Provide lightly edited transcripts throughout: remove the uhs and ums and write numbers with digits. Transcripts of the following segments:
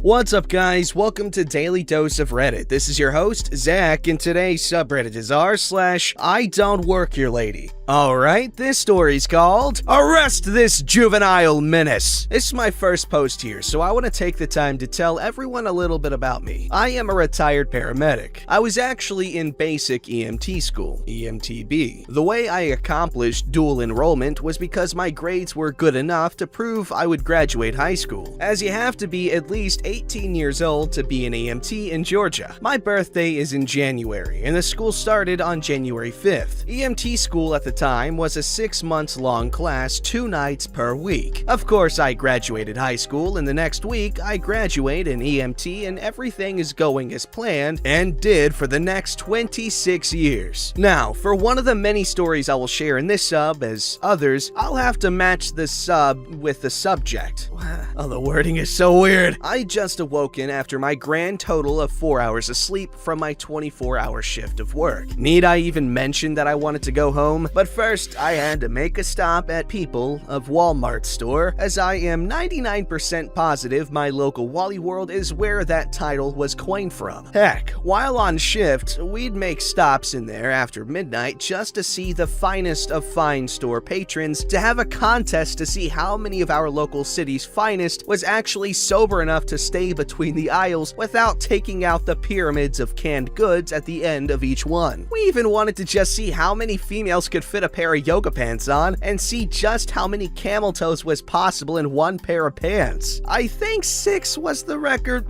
What's up, guys? Welcome to Daily Dose of Reddit. This is your host, Zach, and today's subreddit is r/IDontWorkHereLady. Alright, this story's called Arrest This Juvenile Menace. This is my first post here, so I want to take the time to tell everyone a little bit about me. I am a retired paramedic. I was actually in basic EMT school, EMTB. The way I accomplished dual enrollment was because my grades were good enough to prove I would graduate high school, as you have to be at least 18 years old to be an EMT in Georgia. My birthday is in January, and the school started on January 5th. EMT school at the time was a 6 months long class, 2 nights per week. Of course, I graduated high school, and the next week I graduate in EMT, and everything is going as planned and did for the next 26 years. Now, for one of the many stories I will share in this sub, as others, I'll have to match the sub with the subject. Oh, the wording is so weird. I just awoken after my grand total of 4 hours of sleep from my 24-hour shift of work. Need I even mention that I wanted to go home? But first, I had to make a stop at People of Walmart store, as I am 99% positive my local Wally World is where that title was coined from. Heck, while on shift, we'd make stops in there after midnight just to see the finest of fine store patrons, to have a contest to see how many of our local city's finest was actually sober enough to stay between the aisles without taking out the pyramids of canned goods at the end of each one. We even wanted to just see how many females could fit a pair of yoga pants on, and see just how many camel toes was possible in one pair of pants. I think 6 was the record.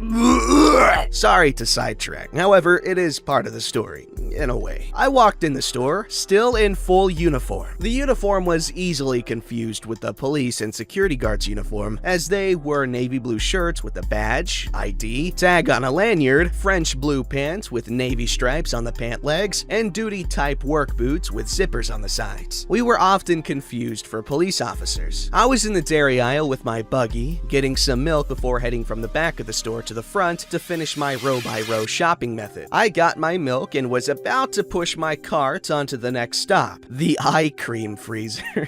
Sorry to sidetrack. However, it is part of the story, in a way. I walked in the store, still in full uniform. The uniform was easily confused with the police and security guards uniform, as they were navy blue shirts with a badge, ID, tag on a lanyard, French blue pants with navy stripes on the pant legs, and duty-type work boots with zippers on the sides. We were often confused for police officers. I was in the dairy aisle with my buggy, getting some milk before heading from the back of the store to the front to finish my row-by-row shopping method. I got my milk and was about to push my cart onto the next stop, the ice cream freezer.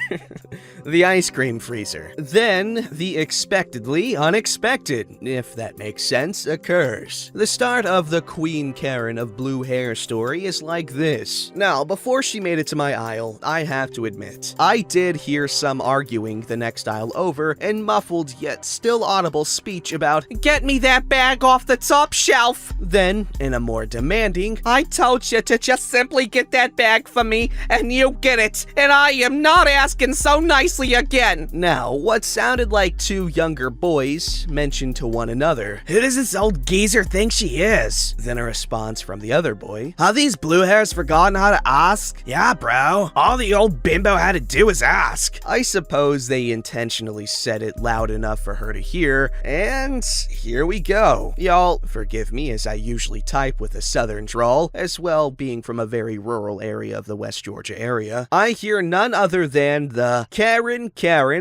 The ice cream freezer. Then, the expectedly unexpected, if that makes sense, occurs. The start of the Queen Karen of blue hair story is like this. Now, before she made it to my aisle, I have to admit, I did hear some arguing the next aisle over and muffled yet still audible speech about, "Get me that bag off the top shelf." Then, in a more demanding, "I told you to just simply get that bag for me, and you get it, and I am not asking so nicely again." Now, what sounded like 2 younger boys mentioned to one another, "Who does this old geezer think she is?" Then a response from the other boy, "Have these blue hairs forgotten how to ask?" "Yeah, bro. All the old bimbo had to do was ask." I suppose they intentionally said it loud enough for her to hear, and here we go. Y'all, forgive me as I usually type with a southern drawl, as well being from a very rural area of the West Georgia area. I hear none other than the Karen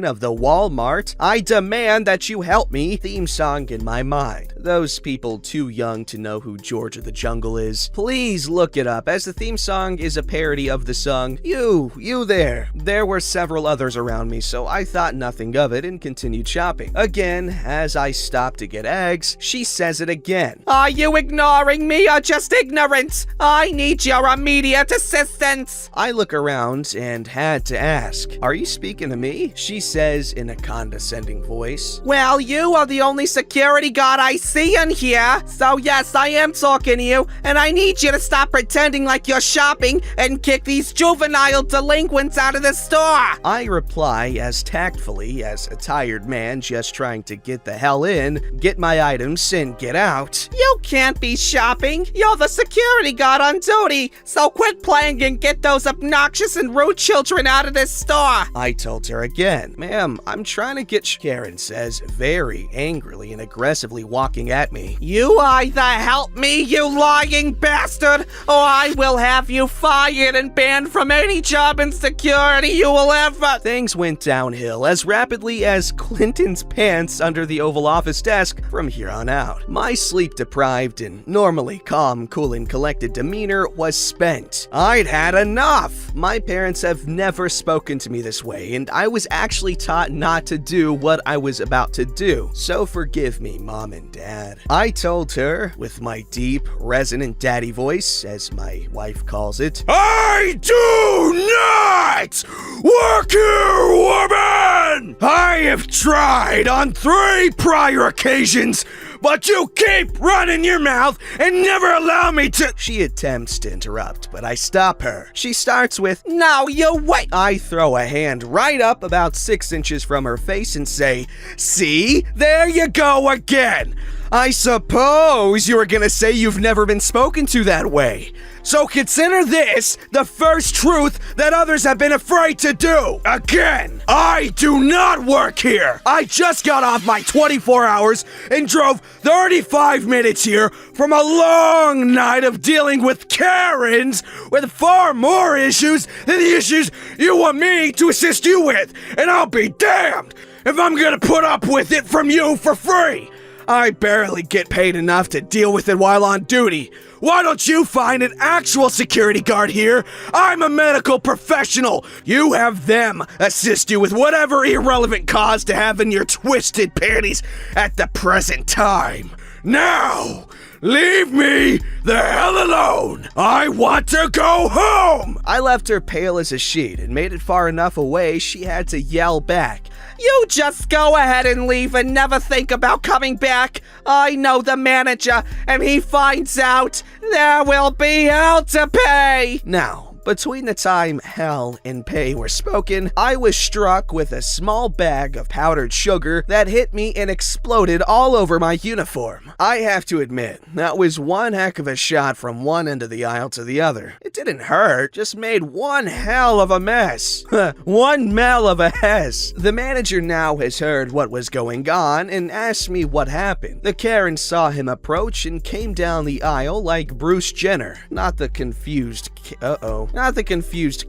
of the Walmart, "I demand that you help me" theme song in my mind. Those people too young to know who Georgia the Jungle is, please look it up, as the theme song is a parody of the song You There. There were several others around me, so I thought nothing of it and continued shopping. Again, as I stopped to get eggs, she says it again. "Are you ignoring me or just ignorant? I need your immediate assistance." I look around and had to ask, "Are you speaking to me?" She says in a condescending voice, "Well, you are the only security guard I see in here, so yes, I am talking to you, and I need you to stop pretending like you're shopping and kick these juvenile delinquents out of the store." I reply as tactfully as a tired man just trying to get the hell in, get my items, and get out. "You can't be shopping. You're the security guard on duty, so quit playing and get those obnoxious and rude children out of this store." I told her again, "Ma'am, I'm trying to get Karen says, very angrily and aggressively walking at me. "You either help me, you lying bastard, or I will have you fired and banned from any job in security you will ever—" Things went downhill as rapidly as Clinton's pants under the Oval Office desk from here on out. My sleep-deprived and normally calm, cool, and collected demeanor was spent. I'd had enough. My parents have never spoken to me this way, and I was actually taught not to do what I was about to do. So forgive me me mom and dad. I told her, with my deep, resonant daddy voice, as my wife calls it, "I do not work here, woman! I have tried on 3 prior occasions, but you keep running your mouth and never allow me to—" She attempts to interrupt, but I stop her. She starts with, "No, you wait." I throw a hand right up about 6 inches from her face and say, "See? There you go again. I suppose you were gonna say you've never been spoken to that way. So consider this the first truth that others have been afraid to do. Again, I do not work here. I just got off my 24 hours and drove 35 minutes here from a long night of dealing with Karens with far more issues than the issues you want me to assist you with. And I'll be damned if I'm gonna put up with it from you for free. I barely get paid enough to deal with it while on duty. Why don't you find an actual security guard here? I'm a medical professional. You have them assist you with whatever irrelevant cause to have in your twisted panties at the present time. Now, leave me the hell alone. I want to go home." I left her pale as a sheet and made it far enough away she had to yell back, "You just go ahead and leave and never think about coming back. I know the manager, and he finds out, there will be hell to pay." Now, between the time hell and pay were spoken, I was struck with a small bag of powdered sugar that hit me and exploded all over my uniform. I have to admit, that was one heck of a shot from one end of the aisle to the other. It didn't hurt, just made one hell of a mess. One mell of a hess. The manager now has heard what was going on and asked me what happened. The Karen saw him approach and came down the aisle like Bruce Jenner. Not the confused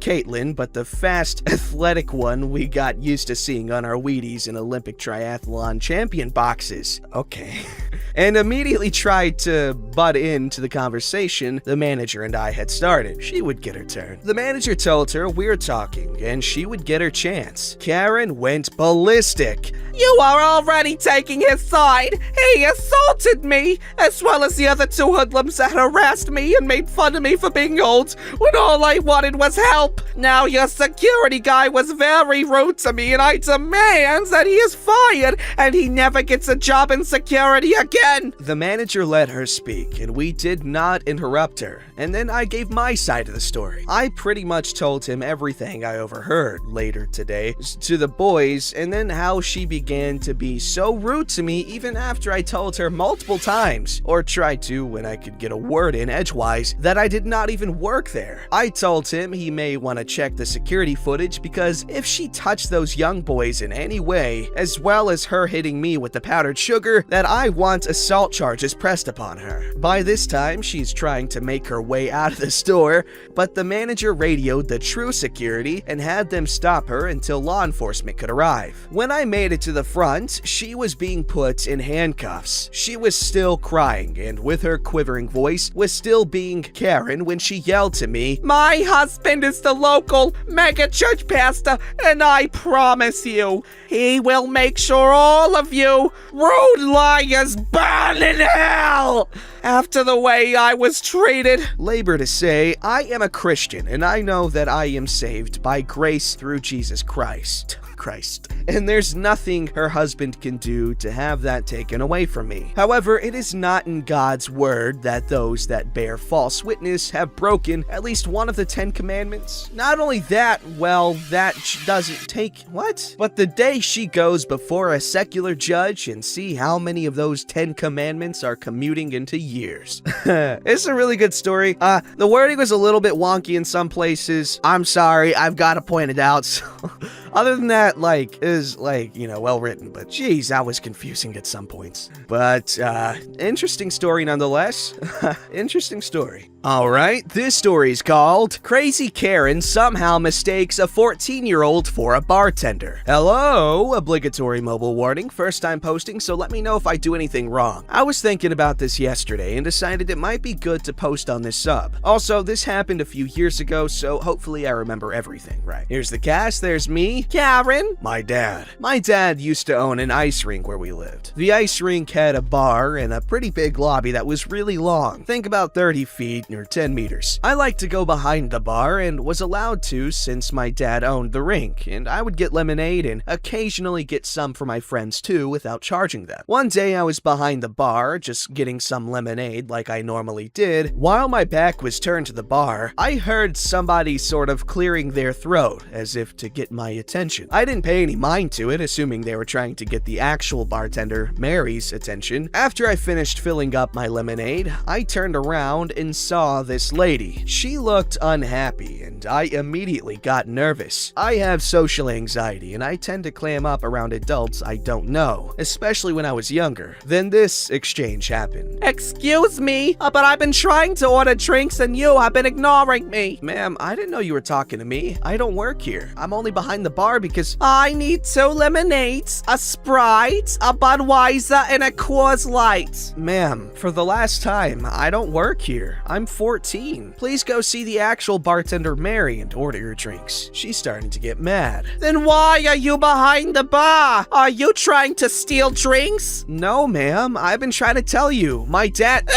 Caitlyn, but the fast, athletic one we got used to seeing on our Wheaties and Olympic triathlon champion boxes. Okay. And immediately tried to butt into the conversation the manager and I had started. She would get her turn. The manager told her we're talking, and she would get her chance. Karen went ballistic. "You are already taking his side. He assaulted me, as well as the other 2 hoodlums that harassed me and made fun of me for being old, when all I wanted was help. Now your security guy was very rude to me, and I demand that he is fired, and he never gets a job in security again." The manager let her speak, and we did not interrupt her. And then I gave my side of the story. I pretty much told him everything I overheard later today to the boys, and then how she began to be so rude to me even after I told her multiple times, or tried to when I could get a word in edgewise, that I did not even work there. I told him he may want to check the security footage because if she touched those young boys in any way, as well as her hitting me with the powdered sugar, that I want assault charges pressed upon her. By this time, she's trying to make her way out of the store, but the manager radioed the true security and had them stop her until law enforcement could arrive. When I made it to the front, she was being put in handcuffs. She was still crying and with her quivering voice was still being Karen when she yelled to me, "My husband is the local mega church pastor, and I promise you, he will make sure all of you rude liars burn in hell after the way I was treated." Labor to say, I am a Christian, and I know that I am saved by grace through Jesus Christ. And there's nothing her husband can do to have that taken away from me. However, it is not in God's word that those that bear false witness have broken at least one of the 10 commandments. Not only that, well, that doesn't take what? But the day she goes before a secular judge and see how many of those 10 commandments are commuting into years. It's a really good story. The wording was a little bit wonky in some places. I'm sorry, I've got to point it out. So other than that, is well written, but geez, that was confusing at some points. But, interesting story nonetheless. Interesting story. Alright, this story is called Crazy Karen Somehow Mistakes a 14-year-old for a Bartender. Hello, obligatory mobile warning, first time posting, so let me know if I do anything wrong. I was thinking about this yesterday and decided it might be good to post on this sub. Also, this happened a few years ago, so hopefully I remember everything right. Here's the cast, there's me, Karen, Karen? My dad. My dad used to own an ice rink where we lived. The ice rink had a bar and a pretty big lobby that was really long. Think about 30 feet or 10 meters. I liked to go behind the bar and was allowed to since my dad owned the rink, and I would get lemonade and occasionally get some for my friends too without charging them. One day I was behind the bar just getting some lemonade like I normally did. While my back was turned to the bar, I heard somebody sort of clearing their throat as if to get my attention. I didn't pay any mind to it, assuming they were trying to get the actual bartender, Mary's, attention. After I finished filling up my lemonade, I turned around and saw this lady. She looked unhappy, and I immediately got nervous. I have social anxiety, and I tend to clam up around adults I don't know, especially when I was younger. Then this exchange happened. Excuse me, but I've been trying to order drinks and you have been ignoring me. Ma'am, I didn't know you were talking to me. I don't work here. I'm only behind the bar because I need 2 lemonades, a Sprite, a Budweiser, and a Coors Light. Ma'am, for the last time, I don't work here. I'm 14. Please go see the actual bartender Mary and order your drinks. She's starting to get mad. Then why are you behind the bar? Are you trying to steal drinks? No, ma'am. I've been trying to tell you. My dad...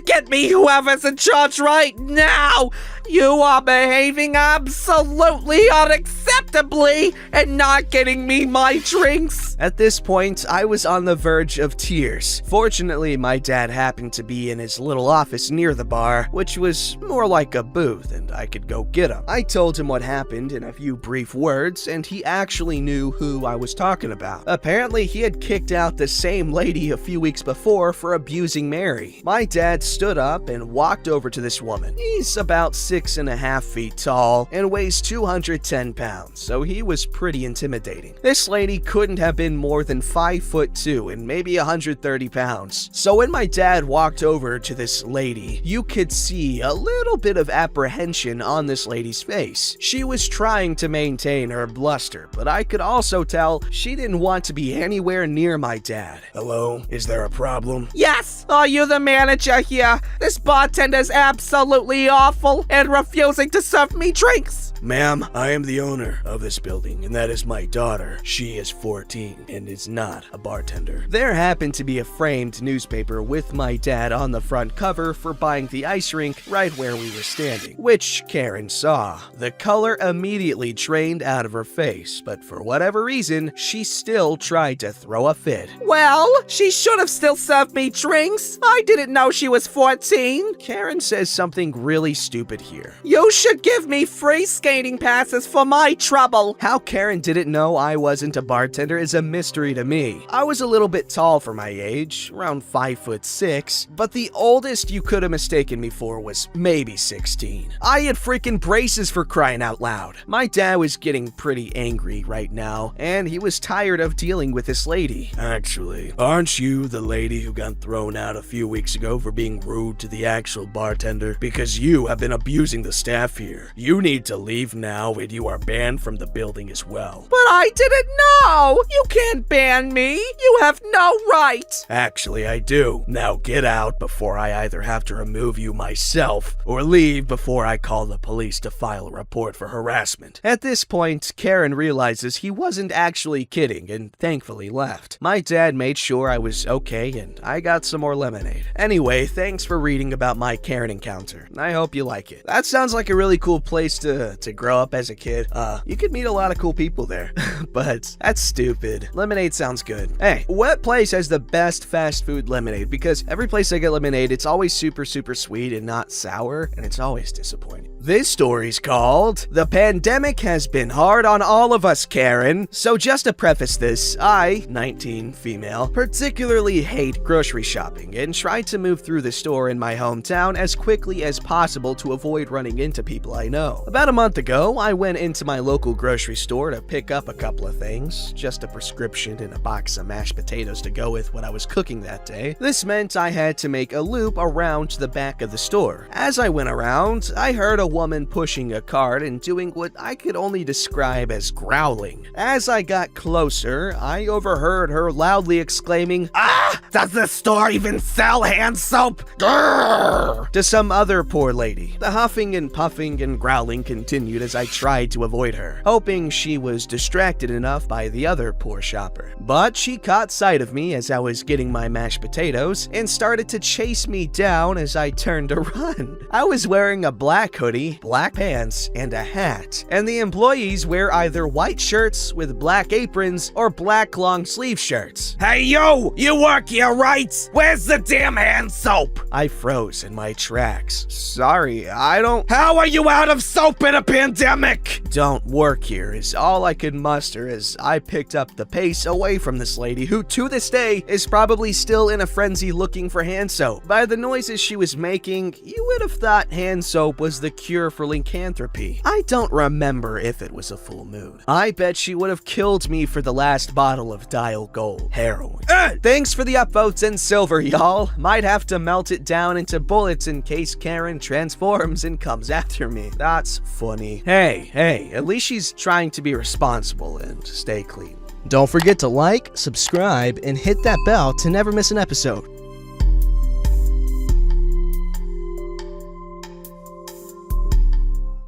Get me whoever's in charge right now! You are behaving absolutely unacceptably and not getting me my drinks. At this point, I was on the verge of tears. Fortunately, my dad happened to be in his little office near the bar, which was more like a booth, and I could go get him. I told him what happened in a few brief words, and he actually knew who I was talking about. Apparently, he had kicked out the same lady a few weeks before for abusing Mary. My dad stood up and walked over to this woman. He's about 6.5 feet tall and weighs 210 pounds, so he was pretty intimidating. This lady couldn't have been more than 5'2" and maybe 130 pounds. So when my dad walked over to this lady, you could see a little bit of apprehension on this lady's face. She was trying to maintain her bluster, but I could also tell she didn't want to be anywhere near my dad. Hello? Is there a problem? Yes! Are you the manager here? This bartender's absolutely awful and refusing to serve me drinks. Ma'am, I am the owner of this building, and that is my daughter. She is 14 and is not a bartender. There happened to be a framed newspaper with my dad on the front cover for buying the ice rink right where we were standing, which Karen saw. The color immediately drained out of her face, but for whatever reason, she still tried to throw a fit. Well, she should have still served me drinks. I didn't know she was 14. Karen says something really stupid here. You should give me free skating passes for my trouble. How Karen didn't know I wasn't a bartender is a mystery to me. I was a little bit tall for my age, around 5'6", but the oldest you could have mistaken me for was maybe 16. I had freaking braces, for crying out loud. My dad was getting pretty angry right now, and he was tired of dealing with this lady. Actually, aren't you the lady who got thrown out a few weeks ago for being rude to the actual bartender? Because you have been abusing the staff here. You need to leave now, and you are banned from the building as well. But I didn't know! You can't ban me! You have no right! Actually, I do. Now get out before I either have to remove you myself, or leave before I call the police to file a report for harassment. At this point, Karen realizes he wasn't actually kidding and thankfully left. My dad made sure I was okay, and I got some more lemonade. Anyway, thanks for reading about my Karen encounter. I hope you like it. That sounds like a really cool place to grow up as a kid. You could meet a lot of cool people there. But that's stupid. Lemonade sounds good. Hey, what place has the best fast food lemonade? Because every place I get lemonade, it's always super sweet and not sour, and it's always disappointing. This story's called "The Pandemic Has Been Hard on All of Us, Karen." So just to preface this, I, 19, female, particularly hate grocery shopping and tried to move through the store in my hometown as quickly as possible to avoid running into people I know. About a month ago, I went into my local grocery store to pick up a couple of things, just a prescription and a box of mashed potatoes to go with what I was cooking that day. This meant I had to make a loop around to the back of the store. As I went around, I heard a woman pushing a cart and doing what I could only describe as growling. As I got closer, I overheard her loudly exclaiming, "Ah! Does this store even sell hand soap?" Grrr! to some other poor lady. The huffing and puffing and growling continued as I tried to avoid her, hoping she was distracted enough by the other poor shopper. But she caught sight of me as I was getting my mashed potatoes and started to chase me down as I turned to run. I was wearing a black hoodie, black pants, and a hat, and the employees wear either white shirts with black aprons or black long sleeve shirts. "Hey you work here, right? Where's the damn hand soap?" I froze in my tracks. Sorry, I don't— How are you out of soap in a pandemic? "Don't work here" is all I could muster as I picked up the pace away from this lady who to this day is probably still in a frenzy looking for hand soap. By the noises she was making, you would have thought hand soap was the cure for lycanthropy. I don't remember if it was a full moon. I bet she would have killed me for the last bottle of Dial Gold heroin. Thanks for the upvotes and silver, y'all. Might have to melt it down into bullets in case Karen transforms and comes after me. That's funny. Hey, at least she's trying to be responsible and stay clean. Don't forget to like, subscribe, and hit that bell to never miss an episode.